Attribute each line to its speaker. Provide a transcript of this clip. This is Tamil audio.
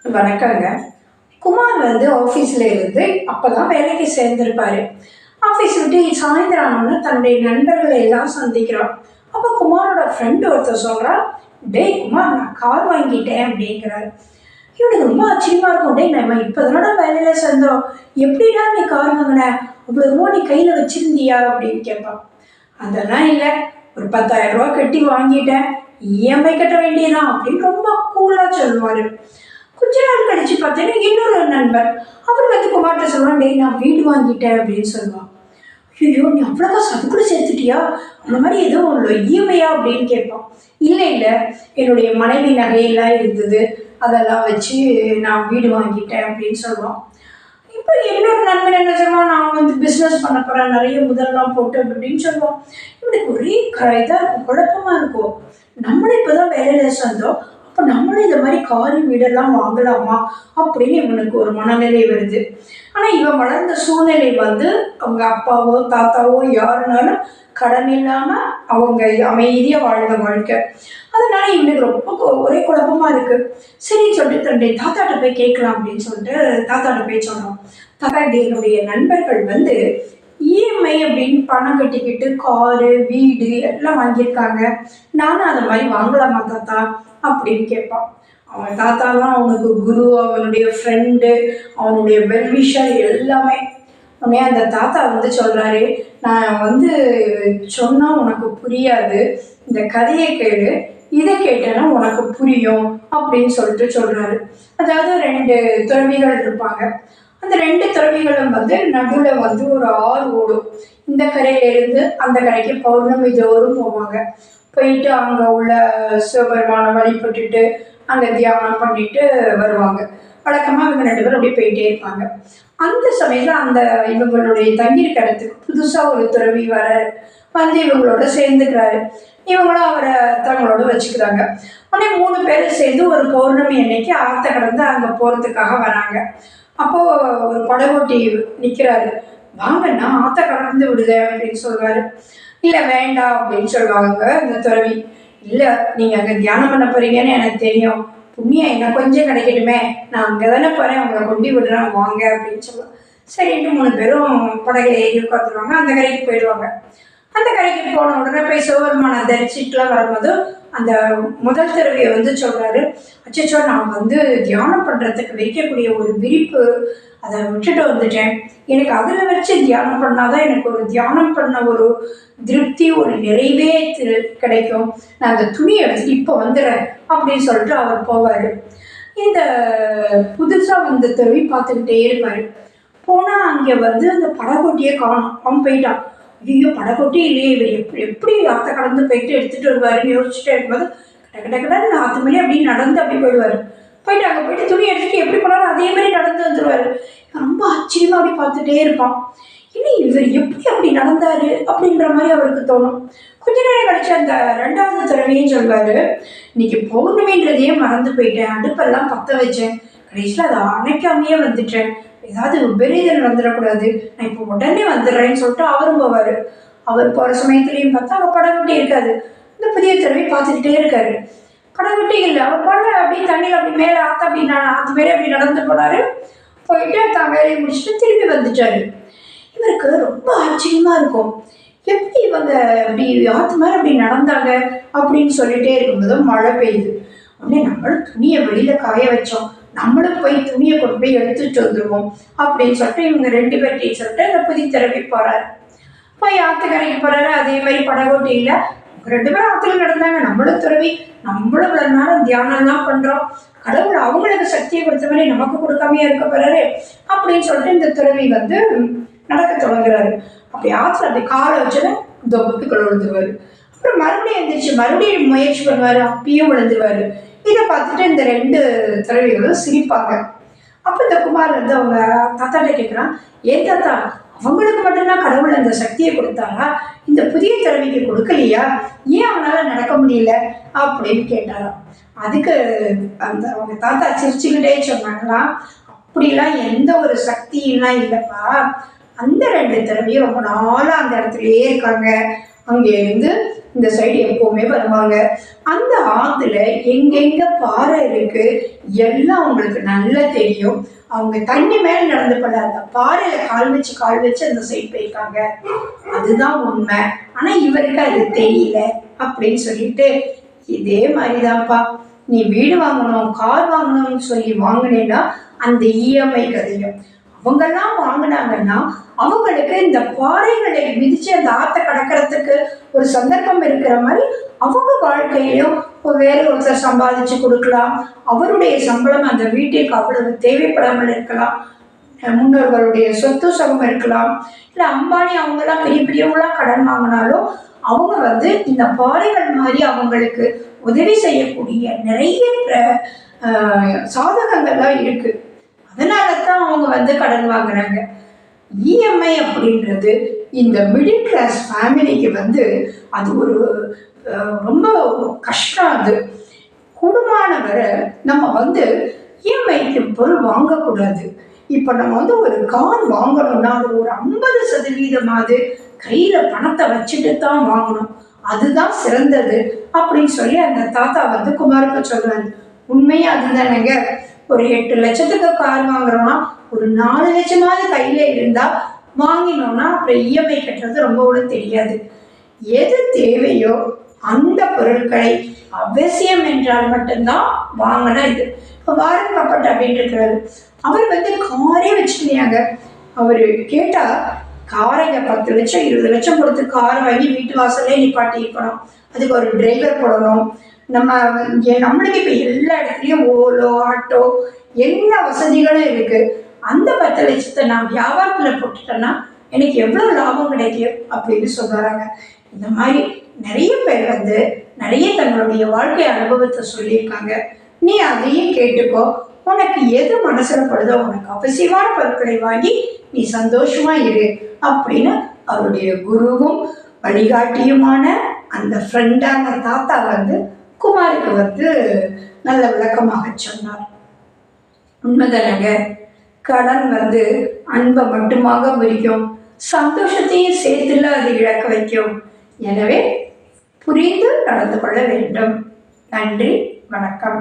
Speaker 1: வணக்கங்க. குமார் ஆஃபீஸில் இருந்து அப்போ தான் வேலைக்கு சேர்ந்திருப்பாரு. ஆஃபீஸ் விட்டு சாயந்தரம் ஆனோன்னே தன்னுடைய நண்பர்களை எல்லாம் சந்திக்கிறான். அப்போ குமாரோட ஃப்ரெண்டு ஒருத்தர் சொல்கிறான், டேய் குமார், நான் கார் வாங்கிட்டேன் அப்படிங்கிறாரு. இவனுக்கு ரொம்ப ஆச்சரியமா இருக்கும். டேய், நம்ம இப்போ தானடா வேலையில் சேர்ந்தோம், எப்படிடா நீ கார் வாங்கின, அவ்வளோ ரூபா நீ கையில் வச்சிருந்தியா அப்படின்னு கேட்பான். அதெல்லாம் இல்லை, ஒரு 10,000 ரூபா கட்டி வாங்கிட்டேன், இஎம்ஐ கட்ட வேண்டியதான் அப்படின்னு ரொம்ப கூலாக சொல்லுவார். கொஞ்ச நாள் கழிச்சு பார்த்தீங்கன்னா இன்னொரு நண்பர் அவர் குமார்ட்ட சொல்லுவான், டேய் நான் வீடு வாங்கிட்டேன் அப்படின்னு சொல்லுவான். ஐயோ, நீ அவ்வளோ காசு அதுக்குள்ள சேர்த்துட்டியா, அந்த மாதிரி எதுவும் இஎம்ஐயா அப்படின்னு கேட்பான். இல்லை இல்லை, என்னுடைய மனைவி நகையெல்லாம் இருந்தது, அதெல்லாம் வச்சு நான் வீடு வாங்கிட்டேன் அப்படின்னு சொல்லுவான். இப்போ இன்னொரு நண்பன் என்ன சொல்லுவான், நான் பிஸ்னஸ் பண்ண போகிறேன், நிறைய முதல்லாம் போட்டு அப்படின்னு சொல்லுவான். இவனுக்கு ஒரே இதாக இருக்கும், குழப்பமா இருக்கும். நம்மளும் இப்போ தான் வேலையில் சேர்ந்தோம், அப்போ நம்மளும் இந்த மாதிரி காரு வீடெல்லாம் வாங்கலாமா அப்படின்னு இவனுக்கு ஒரு மனநிலை வருது. ஆனால் இவன் வளர்ந்த சூழ்நிலை அவங்க அப்பாவோ தாத்தாவோ யாருனாலும் கடன் இல்லாமல் அவங்க அமைதியாக வாழ்ந்த வாழ்க்கை. அதனால இவனுக்கு ரொம்ப ஒரே குழப்பமா இருக்கு. சரின்னு சொல்லிட்டு தன்னுடைய தாத்தாட்ட போய் கேட்கலாம் அப்படின்னு சொல்லிட்டு தாத்தாட்ட போய் சொன்னோம். தாத்தா, என்னுடைய நண்பர்கள் இஎம்ஐ அப்படின்னு பணம் கட்டிக்கிட்டு காரு வீடு எல்லாம் வாங்கியிருக்காங்க, நானும் அந்த மாதிரி வாங்கலாமா தாத்தா அப்படின்னு கேட்பான். அவன் தாத்தாலாம் அவனுக்கு குரு, அவனுடைய ஃப்ரெண்டு, அவனுடைய வெல்விஷர் எல்லாமே. உடனே அந்த தாத்தா சொல்கிறாரு, நான் சொன்னால் உனக்கு புரியாது, இந்த கதையை கேளு, இதை கேட்டேன்னா உனக்கு புரியும் அப்படின்னு சொல்லிட்டு சொல்கிறாரு. அதாவது 2 துறவிகள் இருப்பாங்க. அந்த 2 துறவிகளும் நடுவில் ஒரு ஆறு ஓடும். இந்த கரையிலிருந்து அந்த கரைக்கு பௌர்ணமி தோறும் போவாங்க. போயிட்டு அங்கே உள்ள சிவபெருமான வழிபட்டுட்டு அங்கே தியானம் பண்ணிட்டு வருவாங்க. வழக்கமாக இவங்க 2 பேரும் அப்படியே போயிட்டே இருப்பாங்க. அந்த சமயத்தில் அந்த இவங்களுடைய தங்கியிருக்க இடத்துக்கு புதுசாக ஒரு துறவி இவங்களோட சேர்ந்துக்கிறாரு. இவங்களும் அவரை தங்களோட வச்சுக்கிறாங்க. உடனே 3 பேரும் சேர்ந்து ஒரு பௌர்ணமி அன்னைக்கு ஆற்ற கடந்து அங்கே போகிறதுக்காக வராங்க. அப்போது ஒரு படகோட்டி நிற்கிறாரு. வாங்கன்னா ஆற்ற கடந்து விடுத அப்படின்னு சொல்லுவார். இல்லை வேண்டாம் அப்படின்னு சொல்லுவாங்க இந்த துறவி. இல்லை, நீங்கள் அங்கே தியானம் பண்ண போகிறீங்கன்னு எனக்கு தெரியும், புண்ணியம் எனக்கு கொஞ்சம் கிடைக்கட்டுமே, நான் அங்கே தானே போகிறேன், அவங்களை கொண்டு விடுறேன் வாங்க அப்படின்னு சொல்லுவாங்க. சரின்ட்டு 3 பேரும் படகுல ஏறி உட்காந்துருவாங்க. அந்த கரைக்கு போயிடுவாங்க. அந்த கரைக்கு போன உடனே போய் சிவபெருமான தரிசிட்டுலாம் வரும்போது அந்த முதல் துறவியை சொல்கிறாரு, அச்சோ, நான் தியானம் பண்ணுறதுக்கு வைக்கக்கூடிய ஒரு விரிப்பு அதை விட்டுட்டு வந்துட்டேன், எனக்கு அதில் வச்சு தியானம் பண்ணாதான் எனக்கு ஒரு தியானம் பண்ண ஒரு திருப்தி, ஒரு நிறைவே கிடைக்கும், நான் அந்த துணியை எடுத்துட்டு இப்போ வந்துடுறேன் அப்படின்னு சொல்லிட்டு அவர் போவார். இந்த புதுசாக துறவி பார்த்துக்கிட்டே இருப்பார். போனால் அங்கே அந்த படகோட்டியே காணும். அவன் போயிட்டான். ஐயோ, படகோட்டி இல்லையே, இவர் எப்படி ஆற்ற கடந்து போயிட்டு எடுத்துகிட்டு வருவாருன்னு யோசிச்சுட்டே இருக்கும்போது கடன்னு ஆற்று மாதிரி அப்படி நடந்து அப்படி போயிடுவார். போயிட்டு அங்கே போயிட்டு துணி எடுத்துகிட்டு எப்படி போனாலும் அதே மாதிரி நடந்து வந்துடுவார். ரொம்ப ஆச்சரியமாக அப்படி பார்த்துட்டே இருப்பான். இன்னும் இவர் எப்படி அப்படி நடந்தார் அப்படின்ற மாதிரி அவருக்கு தோணும். கொஞ்ச நேரம் கழிச்சு அந்த 2வது துறவியும் சொல்வார், இன்னைக்கு பௌர்ணமின்றதையே மறந்து போயிட்டேன், அடுப்பெல்லாம் பற்ற வச்சேன், கடைசியில் அதை அணைக்காமையே வந்துட்டேன், ஏதாவது விபரீதம் வந்துடக்கூடாது, நான் இப்போ உடனே வந்துடுறேன்னு சொல்லிட்டு அவரும் போவார். அவர் போகிற சமயத்துலேயும் பார்த்தா அங்கே படகுட்டி இருக்காது. இந்த புதிய துறவி பார்த்துக்கிட்டே இருக்காரு. படகுட்டி இல்லை, அவர் பண்ண அப்படியே தண்ணியில் அப்படி மேலே ஆற்ற அப்படி ஆற்று மேலே அப்படி நடந்து போனார். போயிட்டு தான் வேலையை முடிச்சுட்டு திரும்பி வந்துட்டாரு. இவருக்கு ரொம்ப ஆச்சரியமாக இருக்கும், எப்படி இவங்க அப்படி ஆற்று மாதிரி அப்படி நடந்தாங்க அப்படின்னு சொல்லிட்டே இருக்கும்போது மழை பெய்யுது. உடனே நம்மளும் துணியை வெளியில் காய வச்சோம், நம்மளும் போய் துணியை கொண்டு போய் எடுத்துகிட்டு வந்துடுவோம் அப்படின்னு சொல்லிட்டு இவங்க 2 பேர்ட்டையும் சொல்லிட்டு அந்த புதிய துறவி போகிறார். போய் ஆற்றுக்கரைக்கு போகிறாரு. அதே மாதிரி படகோட்டி இல்லை, 2 பேரும் ஆற்றுல நடந்தாங்க. நம்மளும் துறவி, நம்மளும் இவ்வளோ நேரம் தியானம்லாம் பண்ணுறோம், கடவுள் அவங்களுக்கு சக்தியை கொடுத்த மாதிரி நமக்கு கொடுக்காமையே இருக்க போகிறாரு அப்படின்னு சொல்லிட்டு இந்த துறவி நடக்க தொடங்குறாரு. அப்படி ஆற்றுல அப்படி காலை வச்சதை தொகுப்புக்குள்ள விழுந்துருவார். அப்புறம் மறுபடியும் எழுந்திரிச்சு மறுபடியும் முயற்சி பண்ணுவார், அப்பயும் விழுந்துருவார். இதை பார்த்துட்டு இந்த 2 துறவிகளும் சிரிப்பாங்க. அப்போ இந்த குமார் அவங்க தாத்தாட்ட கேட்குறான், ஏன் தாத்தா, அவங்களுக்கு மட்டும்தான் கடவுள் அந்த சக்தியை கொடுத்தாரா, இந்த புதிய துறவிக்கு கொடுக்கலையா, ஏன் அவனால் நடக்க முடியல அப்படின்னு கேட்டாராம். அதுக்கு அவங்க தாத்தா சிரிச்சுக்கிட்டே சொன்னாங்களாம், அப்படிலாம் எந்த ஒரு சக்தியெல்லாம் இல்லைப்பா, அந்த 2 துறவியும் ரொம்ப நாளாக அந்த இடத்துலயே இருக்காங்க, அங்கே இருந்து இந்த சைடு எப்பவுமே வருவாங்க. அந்த ஆத்துல எங்கெங்க பாறை இருக்கு எல்லாம் அவங்களுக்கு நல்லா தெரியும். அவங்க தண்ணி மேல நடந்து போல அந்த பாறையில கால் வச்சு அந்த சைடு போயிருக்காங்க. அதுதான் உண்மை. ஆனா இவருக்கு அது தெரியல அப்படின்னு சொல்லிட்டு, இதே மாதிரிதான்ப்பா நீ வீடு வாங்கணும் கார் வாங்கணும்னு சொல்லி வாங்கினேன்னா அந்த இஎம்ஐ கதையும் அவங்கெல்லாம் வாங்கினாங்கன்னா அவங்களுக்கு இந்த பாறைகளை மிதிச்சு அந்த ஆற்ற கடக்கிறதுக்கு ஒரு சந்தர்ப்பம் இருக்கிற மாதிரி அவங்க வாழ்க்கையிலும் வேற ஒருத்தர் சம்பாதிச்சு கொடுக்கலாம். அவருடைய சம்பளம் அந்த வீட்டிற்கு அவ்வளவு தேவைப்படாமல் இருக்கலாம். முன்னோர்களுடைய சொத்து சமம் இருக்கலாம். இல்லை அம்பானி அவங்கெல்லாம் பெரிய பெரியவங்களாம் கடன் வாங்கினாலும் அவங்க இந்த பாறைகள் மாதிரி அவங்களுக்கு உதவி செய்யக்கூடிய நிறைய சாதகங்கள்லாம் இருக்கு. அதனால தான் அவங்க கடன் வாங்குறாங்க. இஎம்ஐ அப்படின்றது இந்த மிடில் கிளாஸ் ஃபேமிலிக்கு அது ஒரு ரொம்ப கஷ்டம். அது குடும்பமானவரை நம்ம இஎம்ஐக்கு பொருள் வாங்கக்கூடாது. இப்போ நம்ம ஒரு கார் வாங்கணும்னா அது ஒரு 50% கையில் பணத்தை வச்சுட்டு தான் வாங்கணும். அதுதான் சிறந்தது அப்படின்னு சொல்லி அந்த தாத்தா குமாருக்கு சொல்றாரு. உண்மையா அதுதானேங்க. ஒரு 8 லட்சத்துக்கு கார் வாங்குறோம்னா ஒரு 4 லட்சமாவது கையில இருந்தா வாங்கினோம்னா அப்புறம் இஎம்ஐ கட்டுறது ரொம்ப கூட தெரியாது. எது தேவையோ அந்த பொருட்களை அவசியம் என்றால் மட்டும்தான் வாங்கினா இது. இப்போ வாரன் பப்பட் அப்படின்னு இருக்கிறாரு. அவர் காரே வச்சுக்கலையாங்க. அவர் கேட்டா காரைங்க 10 லட்சம் 20 லட்சம் கொடுத்து கார் வாங்கி வீட்டு வாசல்லே நிப்பாட்டி இருக்கணும். அதுக்கு ஒரு டிரைவர் போடணும். நம்மளுக்கு இப்போ எல்லா இடத்துலையும் ஓலோ ஆட்டோ எல்லா வசதிகளும் இருக்கு. அந்த 10 லட்சத்தை நான் வியாபாரத்தில் போட்டுட்டேன்னா எனக்கு எவ்வளோ லாபம் கிடைக்கும் அப்படின்னு சொல்றாங்க. இந்த மாதிரி நிறைய பேர் நிறைய தங்களுடைய வாழ்க்கை அனுபவத்தை சொல்லியிருக்காங்க. நீ அதையும் கேட்டுக்கோ. உனக்கு எது மனசுல படுதோ உனக்கு அவசியமான பொருட்களை வாங்கி நீ சந்தோஷமா இரு அப்படின்னு அவருடைய குருவும் வழிகாட்டியுமான அந்த ஃப்ரெண்டான தாத்தா குமாருக்கு நல்ல விளக்கமாக சொன்னார். உண்மைதானங்க. கடன் அன்பை மட்டுமாக முறிக்கும், சந்தோஷத்தையும் சேர்த்துல அது இழக்க வைக்கும். எனவே புரிந்து நடந்து கொள்ள வேண்டும். நன்றி, வணக்கம்.